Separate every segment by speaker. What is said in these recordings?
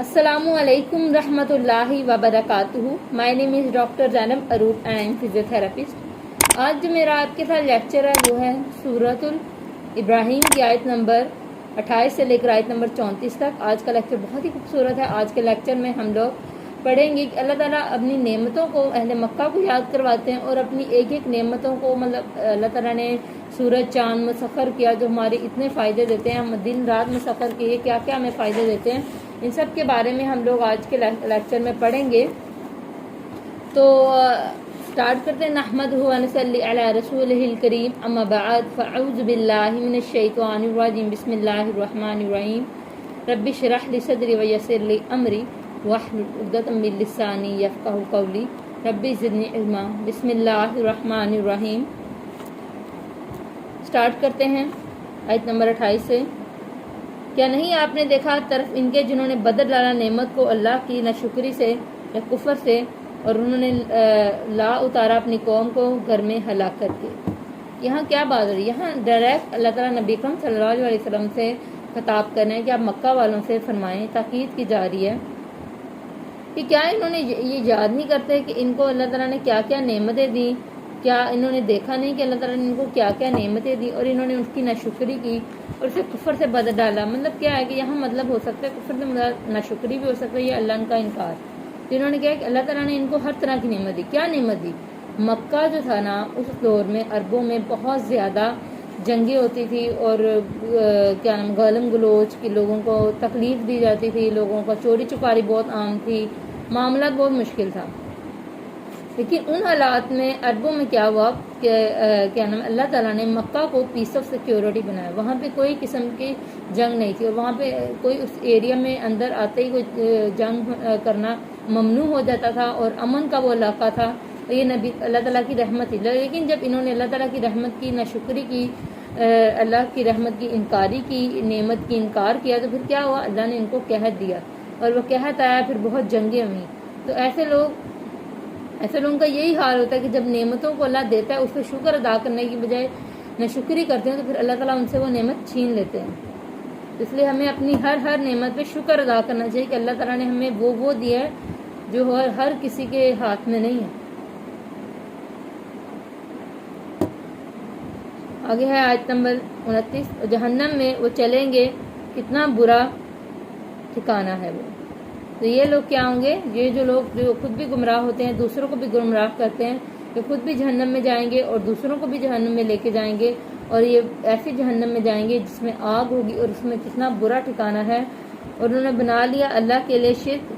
Speaker 1: السلام علیکم رحمۃ اللہ وبرکاتہ. My name is doctor Zainab Aroob and I am physiotherapist. آج جو میرا آپ کے ساتھ لیکچر ہے وہ ہے سورۃ الابراہیم کی آیت نمبر 28 سے لے کر آیت نمبر 34 تک. آج کا لیکچر بہت ہی خوبصورت ہے. آج کے لیکچر میں ہم لوگ پڑھیں گے کہ اللہ تعالیٰ اپنی نعمتوں کو اہل مکہ کو یاد کرواتے ہیں اور اپنی ایک ایک نعمتوں کو اللہ تعالیٰ نے سورج چاند مسخر کیا جو ہمارے اتنے فائدے دیتے ہیں. ہم دن رات مسخر کیے کیا کیا ہمیں فائدے دیتے ہیں, ان سب کے بارے میں ہم لوگ آج کے لیکچر میں پڑھیں گے. تو سٹارٹ کرتے ہیں. نحمدہ و نصلی علی رسولہ الکریم, اما بعد فاعوذ باللہ من الشیطان الرجیم. بسم اللہ الرحمن الرحیم. رب اشرح لی صدری ویسر لی امری واحلل عقدۃ من لسانی یفقہوا قولی. رب زدنی علما. بسم اللہ الرحمن الرحیم. سٹارٹ کرتے ہیں آیت نمبر 28 سے. کیا نہیں آپ نے دیکھا طرف ان کے جنہوں نے بدل ڈالا نعمت کو اللہ کی ناشکری سے یا کفر سے, اور انہوں نے لا اتارا اپنی قوم کو گھر میں ہلاکت کے. یہاں کیا بات ہو رہی ہے؟ یہاں ڈائریکٹ اللہ تعالیٰ نبی اکرم صلی اللہ علیہ وسلم سے خطاب کرنا ہے کہ آپ مکہ والوں سے فرمائیں. تاکید کی جا رہی ہے کہ کیا انہوں نے یہ یاد نہیں کرتے کہ ان کو اللہ تعالیٰ نے کیا کیا نعمتیں دی. کیا انہوں نے دیکھا نہیں کہ اللہ تعالیٰ نے ان کو کیا کیا نعمتیں دی اور انہوں نے اس کی ناشکری کی اور اسے کفر سے بدل ڈالا. مطلب کیا ہے کہ یہاں مطلب ہو سکتا ہے کفر سے ناشکری بھی ہو سکتا ہے یا اللہ کا انکار. تو انہوں نے کیا کہ اللہ تعالیٰ نے ان کو ہر طرح کی نعمت دی. کیا نعمت دی؟ مکہ جو تھا نا اس دور میں عربوں میں بہت زیادہ جنگیں ہوتی تھی اور کیا نام غالم گلوچ کی لوگوں کو تکلیف دی جاتی تھی, لوگوں کا چوری چکاری بہت عام تھی, معاملات بہت مشکل تھا. لیکن ان حالات میں عربوں میں کیا ہوا کہ کیا نام اللہ تعالیٰ نے مکہ کو پیس آف سیکیورٹی بنایا. وہاں پہ کوئی قسم کی جنگ نہیں تھی اور وہاں پہ کوئی اس ایریا میں اندر آتے ہی کوئی جنگ کرنا ممنوع ہو جاتا تھا اور امن کا وہ علاقہ تھا. یہ نبی اللہ تعالیٰ کی رحمت تھی. لیکن جب انہوں نے اللہ تعالیٰ کی رحمت کی ناشکری کی, اللہ کی رحمت کی انکاری کی, نعمت کی انکار کیا, تو پھر کیا ہوا؟ اللہ نے ان کو قحط دیا اور وہ قحط آیا, پھر بہت جنگیں ہوئیں. تو ایسے لوگوں کا یہی حال ہوتا ہے کہ جب نعمتوں کو اللہ دیتا ہے اس پہ شکر ادا کرنے کی بجائے ناشکری کرتے ہیں تو پھر اللہ تعالیٰ ان سے وہ نعمت چھین لیتے ہیں. اس لیے ہمیں اپنی ہر نعمت پہ شکر ادا کرنا چاہیے کہ اللہ تعالیٰ نے ہمیں وہ دیا ہے جو ہر کسی کے ہاتھ میں نہیں ہے. آگے ہے آیت نمبر 29. جہنم میں وہ چلیں گے, کتنا برا ٹھکانہ ہے وہ. تو یہ لوگ کیا ہوں گے؟ یہ جو لوگ جو خود بھی گمراہ ہوتے ہیں, دوسروں کو بھی گمراہ کرتے ہیں, یہ خود بھی جہنم میں جائیں گے اور دوسروں کو بھی جہنم میں لے کے جائیں گے. اور یہ ایسی جہنم میں جائیں گے جس میں آگ ہوگی اور اس میں کتنا برا ٹھکانہ ہے. اور انہوں نے بنا لیا اللہ کے لیے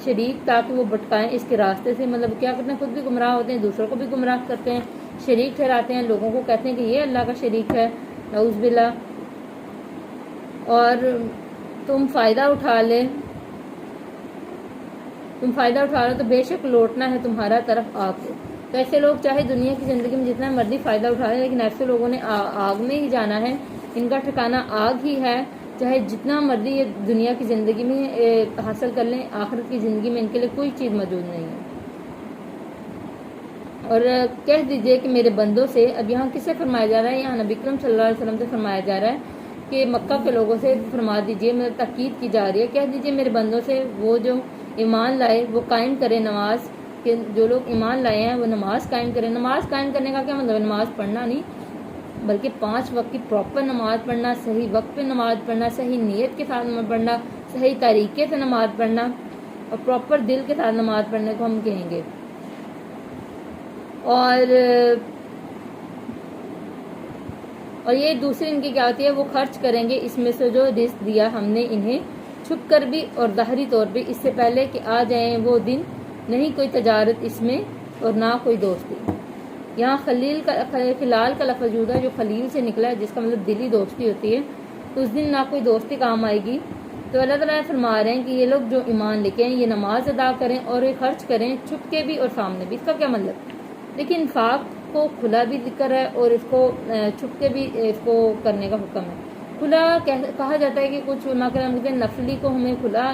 Speaker 1: شریک تاکہ وہ بھٹکائیں اس کے راستے سے. مطلب کیا کرتے ہیں؟ خود بھی گمراہ ہوتے ہیں, دوسروں کو بھی گمراہ کرتے ہیں, شریک ٹھہراتے ہیں, لوگوں کو کہتے ہیں کہ یہ اللہ کا شریک ہے, نعوذ باللہ. اور تم فائدہ اٹھا لو تو بے شک لوٹنا ہے تمہارا طرف آگ کو. تو ایسے لوگ چاہے دنیا کی زندگی میں جتنا مرضی فائدہ اٹھا لیں, لیکن ایسے لوگوں نے آگ میں ہی جانا ہے. ان کا ٹھکانہ آگ ہی ہے. چاہے جتنا مرضی یہ دنیا کی زندگی میں حاصل کر لیں, آخرت کی زندگی میں ان کے لیے کوئی چیز موجود نہیں ہے. اور کہہ دیجئے کہ میرے بندوں سے, اب یہاں کس سے فرمایا جا رہا ہے؟ یہاں نبی اکرم صلی اللہ علیہ وسلم سے فرمایا جا رہا ہے کہ مکہ کے لوگوں سے فرما دیجئے, مطلب تاکید کی جا رہی ہے. کہہ دیجئے میرے بندوں سے وہ جو ایمان لائے وہ قائم کرے نماز, کہ جو لوگ ایمان لائے ہیں وہ نماز قائم کریں. نماز قائم کرنے کا کیا مطلب؟ نماز پڑھنا نہیں, بلکہ 5 وقت کی پراپر نماز پڑھنا, صحیح وقت پہ نماز پڑھنا, صحیح نیت کے ساتھ نماز پڑھنا, صحیح طریقے سے نماز پڑھنا اور پراپر دل کے ساتھ نماز پڑھنے کو ہم کہیں گے. اور یہ دوسری ان کی کیا ہوتی ہے؟ وہ خرچ کریں گے اس میں سے جو رزق دیا ہم نے انہیں, چھپ کر بھی اور ظاہری طور پہ, اس سے پہلے کہ آ جائیں وہ دن, نہیں کوئی تجارت اس میں اور نہ کوئی دوستی. یہاں خلال کا لفظ یوز ہے جو خلیل سے نکلا ہے, جس کا مطلب دلی دوستی ہوتی ہے. تو اس دن نہ کوئی دوستی کام آئے گی. تو اللہ تعالیٰ فرما رہے ہیں کہ یہ لوگ جو ایمان لے کے ہیں یہ نماز ادا کریں اور یہ خرچ کریں چھپ کے بھی اور سامنے بھی. اس کا کیا مطلب؟ لیکن انفاق کو کھلا بھی ذکر ہے اور اس کو چھپ کے بھی اس کو کرنے کا حکم ہے. کھلا کہا جاتا ہے کہ کچھ علماء کرام کہتے ہیں نفلی کو ہمیں کھلا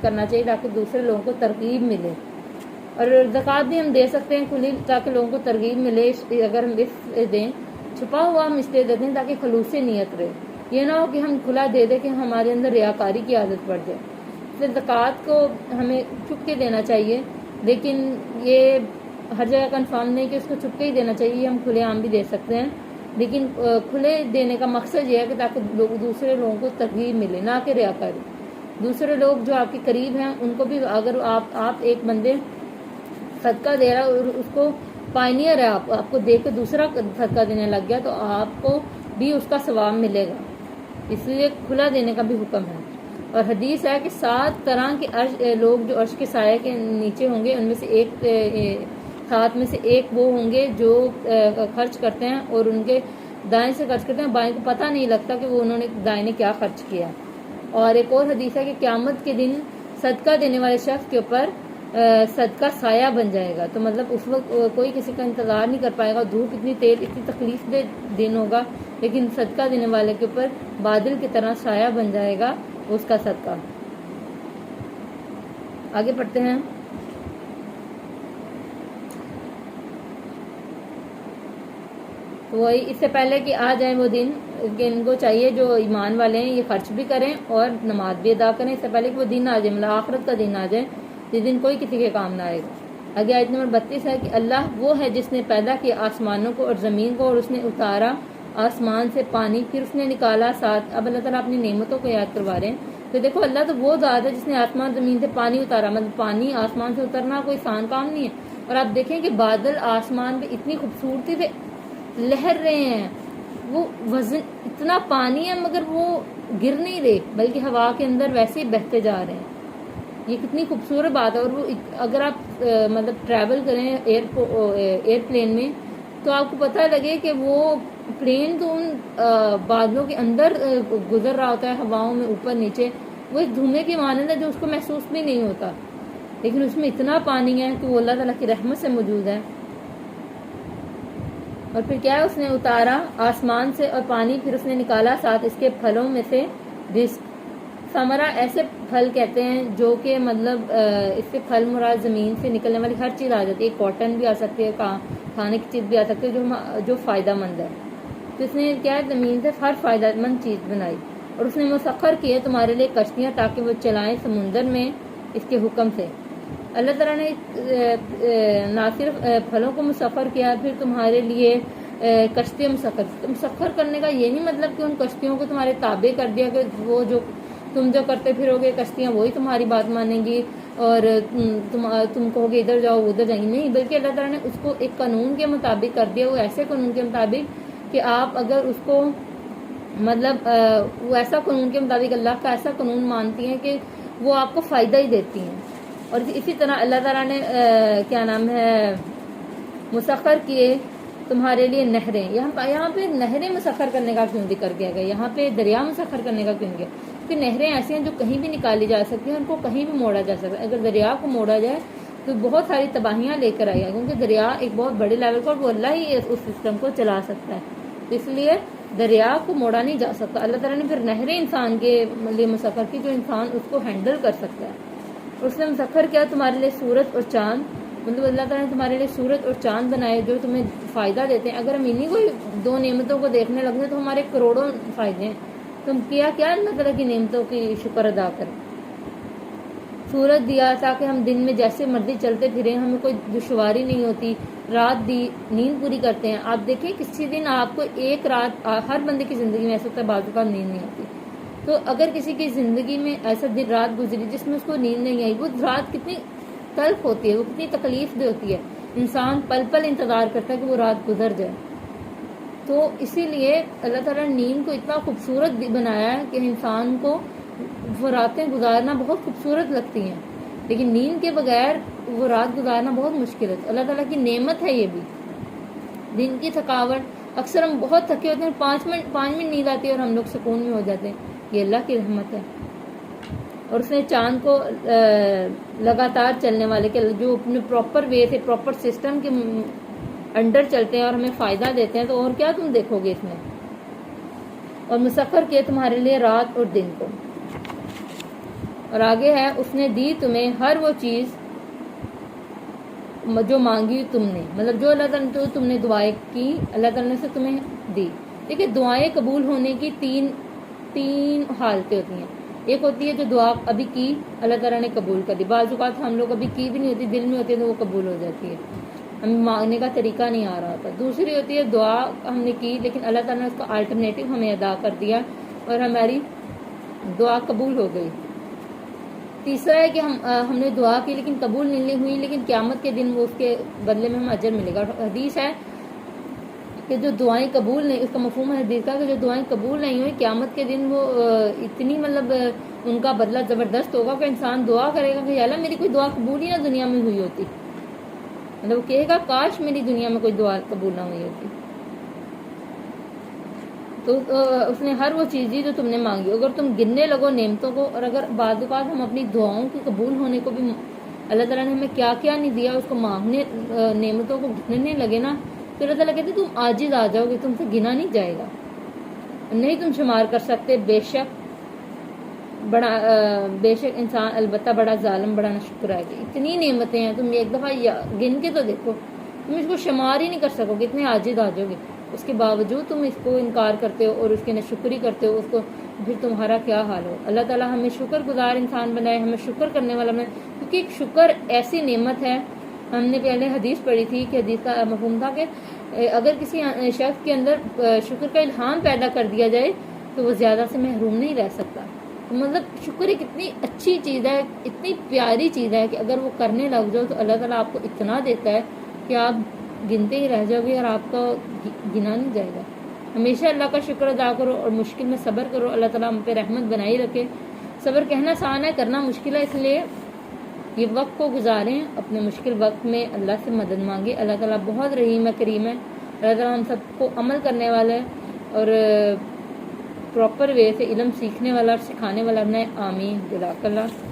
Speaker 1: کرنا چاہیے تاکہ دوسرے لوگوں کو ترغیب ملے. اور زکوٰۃ بھی ہم دے سکتے ہیں کھلی تاکہ لوگوں کو ترغیب ملے. اگر ہم اس دیں, چھپا ہوا ہم اس لیے دیتے ہیں تاکہ خلوص نیت رہے. یہ نہ ہو کہ ہم کھلا دے دیں کہ ہمارے اندر ریاکاری کی عادت پڑ جائے. مثل زکوٰۃ کو ہمیں چھپ کے دینا چاہیے، لیکن یہ ہر جگہ کنفرم نہیں کہ اس کو چھپ کے ہی دینا چاہیے، یہ ہم کھلے عام بھی دے سکتے ہیں، لیکن کھلے دینے کا مقصد یہ ہے کہ تاکہ دوسرے لوگوں کو ترغیب ملے، نہ کہ ریاکاری۔ دوسرے لوگ جو آپ کے قریب ہیں ان کو بھی، اگر آپ ایک بندے صدقہ دے رہا اور اس کو پائنیئر ہے، آپ کو دیکھ کے دوسرا صدقہ دینے لگ گیا تو آپ کو بھی اس کا ثواب ملے گا، اس لیے کھلا دینے کا بھی حکم ہے۔ اور حدیث ہے کہ 7 طرح کے لوگ جو عرش کے سائے کے نیچے ہوں گے، ان میں سے 7 میں سے ایک وہ ہوں گے جو خرچ کرتے ہیں اور ان کے دائیں سے خرچ کرتے ہیں، بائیں کو پتہ نہیں لگتا کہ وہ انہوں نے دائیں نے کیا خرچ کیا۔ اور ایک اور حدیث ہے کہ قیامت کے دن صدقہ دینے والے شخص کے اوپر صدقہ سایہ بن جائے گا، تو مطلب اس وقت کوئی کسی کا انتظار نہیں کر پائے گا، دھوپ اتنی تیز، اتنی تکلیف دہ دن ہوگا، لیکن صدقہ دینے والے کے اوپر بادل کی طرح سایہ بن جائے گا اس کا صدقہ۔ آگے پڑھتے ہیں۔ وہی اس سے پہلے کہ آ جائیں وہ دن کہ ان کو چاہیے جو ایمان والے ہیں یہ خرچ بھی کریں اور نماز بھی ادا کریں، اس سے پہلے کہ وہ دن آ جائے، مطلب آخرت کا دن آ جائے جس دن کوئی کسی کے کام نہ آئے گا۔ آگے آیت نمبر 32 ہے کہ اللہ وہ ہے جس نے پیدا کیا آسمانوں کو اور زمین کو، اور اس نے اتارا آسمان سے پانی، پھر اس نے نکالا ساتھ۔ اب اللہ تعالیٰ اپنی نعمتوں کو یاد کروا رہے ہیں، تو دیکھو اللہ تو وہ ذات ہے جس نے آسمان زمین سے پانی اتارا، مطلب پانی آسمان سے اترنا کوئی آسان کام نہیں ہے۔ اور آپ دیکھیں کہ بادل آسمان پہ اتنی خوبصورتی سے لہر رہے ہیں، وہ وزن اتنا پانی ہے مگر وہ گر نہیں رہے بلکہ ہوا کے اندر ویسے ہی بہتے جا رہے ہیں۔ یہ کتنی خوبصورت بات ہے۔ اور وہ اگر آپ مطلب ٹریول کریں ایئر پلین میں تو آپ کو پتہ لگے کہ وہ پلین تو ان بادلوں کے اندر گزر رہا ہوتا ہے، ہواؤں میں اوپر نیچے، وہ ایک دھوئیں کی مانند ہے جو اس کو محسوس بھی نہیں ہوتا، لیکن اس میں اتنا پانی ہے کہ وہ اللہ تعالیٰ کی رحمت سے موجود ہے۔ اور پھر کیا ہے، اس نے اتارا آسمان سے اور پانی، پھر اس نے نکالا ساتھ اس کے پھلوں میں سے رزق۔ ثمرہ ایسے پھل کہتے ہیں جو کہ مطلب اس سے پھل مراد زمین سے نکلنے والی ہر چیز آ جاتی ہے، کاٹن بھی آ سکتی ہے، کھانے کی چیز بھی آ سکتی ہے جو فائدہ مند ہے۔ تو اس نے کیا ہے، زمین سے ہر فائدہ مند چیز بنائی، اور اس نے مسخر کیے تمہارے لیے کشتیاں تاکہ وہ چلائیں سمندر میں اس کے حکم سے۔ اللہ تعالیٰ نے نہ صرف پھلوں کو مسخر کیا، پھر تمہارے لیے کشتیاں مسخر کرنے کا یہ نہیں مطلب کہ ان کشتیوں کو تمہارے تابع کر دیا کہ وہ جو تم جو کرتے پھرو گے کشتیاں وہی تمہاری بات مانیں گی اور تم کہو گے ادھر جاؤ ادھر جائیں، نہیں، بلکہ اللہ تعالیٰ نے اس کو ایک قانون کے مطابق کر دیا، وہ ایسے قانون کے مطابق کہ آپ اگر اس کو مطلب وہ ایسا قانون کے مطابق اللہ کا ایسا قانون مانتی ہیں کہ وہ آپ کو فائدہ ہی دیتی ہیں۔ اور اسی طرح اللہ تعالیٰ نے کیا نام ہے مسخر کیے تمہارے لیے نہریں۔ یہاں پہ نہریں مسخر کرنے کا کیوں ذکر کیا گیا، یہاں پہ دریا مسخر کرنے کا کیوں گیا؟ کہ نہریں ایسی ہیں جو کہیں بھی نکالی جا سکتی ہیں، ان کو کہیں بھی موڑا جا سکتا ہے۔ اگر دریا کو موڑا جائے تو بہت ساری تباہیاں لے کر آئی ہیں، کیونکہ دریا ایک بہت بڑے لیول پر، وہ اللہ ہی اس سسٹم کو چلا سکتا ہے، اس لیے دریا کو موڑا نہیں جا سکتا۔ اللہ تعالیٰ نے پھر نہریں انسان کے لیے مسخر کی جو انسان اس کو ہینڈل کر سکتا ہے۔ اور اس نے مسخر کیا تمہارے لیے سورج اور چاند، مطلب اللہ تعالیٰ نے تمہارے لیے سورج اور چاند بنائے جو تمہیں فائدہ دیتے ہیں۔ اگر ہم انہیں کوئی 2 نعمتوں کو دیکھنے لگے تو ہمارے کروڑوں فائدے ہیں۔ تم کیا اللہ تعالیٰ کی نعمتوں کی شکر ادا کریں۔ سورج دیا تاکہ ہم دن میں جیسے مرضی چلتے پھریں، ہمیں کوئی دشواری نہیں ہوتی، رات دی نیند پوری کرتے ہیں۔ آپ دیکھیں کسی دن آپ کو ایک رات، ہر بندے کی زندگی میں ایسا ہوتا ہے بعض اوقات نیند نہیں آتی، تو اگر کسی کی زندگی میں ایسا دن رات گزری جس میں اس کو نیند نہیں آئی، وہ رات کتنی تلخ ہوتی ہے، وہ کتنی تکلیف دہ ہوتی ہے، انسان پل پل انتظار کرتا ہے کہ وہ رات گزر جائے۔ تو اسی لیے اللہ تعالیٰ نے نیند کو اتنا خوبصورت بنایا ہے کہ انسان کو وہ راتیں گزارنا بہت خوبصورت لگتی ہیں، لیکن نیند کے بغیر وہ رات گزارنا بہت مشکل ہے۔ اللہ تعالیٰ کی نعمت ہے یہ بھی۔ دن کی تھکاوٹ، اکثر ہم بہت تھکے ہوتے ہیں، 5 منٹ نیند آتی ہے اور ہم لوگ سکون میں ہو جاتے ہیں، یہ اللہ کی رحمت ہے۔ اور اس نے چاند کو لگاتار چلنے والے کے جو اپنے پراپر وے سے، پراپر سسٹم کے انڈر چلتے ہیں اور ہمیں فائدہ دیتے ہیں، تو اور کیا تم دیکھو گے اس میں۔ اور مسخر کیے تمہارے لیے رات اور دن کو۔ اور آگے ہے اس نے دی تمہیں ہر وہ چیز جو مانگی تم نے، مطلب جو اللہ تعالیٰ نے تم نے دعائیں کی اللہ تعالیٰ نے سے تمہیں دی۔ دیکھیں دعائیں قبول ہونے کی تین حالتیں ہوتی ہیں۔ ایک ہوتی ہے جو دعا ابھی کی اللہ تعالیٰ نے قبول کر دی، بعض اوقات ہم لوگ ابھی کی بھی نہیں ہوتی، دل میں ہوتی ہے تو وہ قبول ہو جاتی ہے، ہمیں مانگنے کا طریقہ نہیں آ رہا ہوتا۔ دوسری ہوتی ہے دعا ہم نے کی لیکن اللہ تعالیٰ نے اس کا الٹرنیٹو ہمیں ادا کر دیا اور ہماری دعا قبول ہو گئی۔ تیسرا ہے کہ ہم نے دعا کی لیکن قبول نہیں ہوئی، لیکن قیامت کے دن وہ اس کے بدلے میں ہمیں اجر ملے گا۔ حدیث ہے کہ جو دعائیں قبول نہیں، اس کا مفہوم ہے حدیث کا کہ جو دعائیں قبول نہیں ہوئی قیامت کے دن وہ اتنی مطلب ان کا بدلہ زبردست ہوگا کہ انسان دعا کرے گا کہ یا اللہ میری کوئی دعا قبول ہی نہ دنیا میں ہوئی ہوتی، مطلب وہ کہے گا کاش میری دنیا میں کوئی دعا قبول نہ ہوئی ہوتی۔ تو اس نے ہر وہ چیز دی جو تم نے مانگی۔ اگر تم گننے لگو نعمتوں کو، اور اگر بعض اوقات ہم اپنی دعاؤں کے قبول ہونے کو بھی اللہ تعالیٰ نے ہمیں کیا کیا نہیں دیا اس کو مانگنے، نعمتوں کو گننے لگے نا، تو اللہ تعالیٰ کہتے تم عاجز آ جاؤ گے، تم سے گنا نہیں جائے گا، نہیں تم شمار کر سکتے۔ بے شک انسان البتہ بڑا ظالم، بڑا ناشکر ہے کہ اتنی نعمتیں ہیں، تم ایک دفعہ گن کے تو دیکھو، تم اس کو شمار ہی نہیں کر سکو گے، اتنے عاجز آ جاؤ گے، اس کے باوجود تم اس کو انکار کرتے ہو اور اس کی ناشکری کرتے ہو، اس کو پھر تمہارا کیا حال ہو۔ اللہ تعالیٰ ہمیں شکر گزار انسان بنائے، ہمیں شکر کرنے والا بنائے، کیونکہ ایک شکر ایسی نعمت ہے، ہم نے پہلے حدیث پڑھی تھی کہ حدیث کا مفہوم تھا کہ اگر کسی شخص کے اندر شکر کا الہام پیدا کر دیا جائے تو وہ زیادہ سے محروم نہیں رہ سکتا۔ مطلب شکر ایک اتنی اچھی چیز ہے، اتنی پیاری چیز ہے کہ اگر وہ کرنے لگ جاؤ تو اللہ تعالیٰ آپ کو اتنا دیتا ہے کہ آپ گنتے ہی رہ جاؤ گے اور آپ کا گنا نہیں جائے گا۔ ہمیشہ اللہ کا شکر ادا کرو اور مشکل میں صبر کرو، اللہ تعالیٰ ہم پہ رحمت بنائی رکھے۔ صبر کہنا آسان ہے، کرنا مشکل ہے، اس لیے یہ وقت کو گزاریں، اپنے مشکل وقت میں اللہ سے مدد مانگے۔ اللہ تعالیٰ بہت رحیم ہے، کریم ہے، اللہ تعالیٰ ہم سب کو عمل کرنے والا ہے اور پراپر وے سے علم سیکھنے والا اور سکھانے والا بنائے، آمین۔ جزاک اللہ۔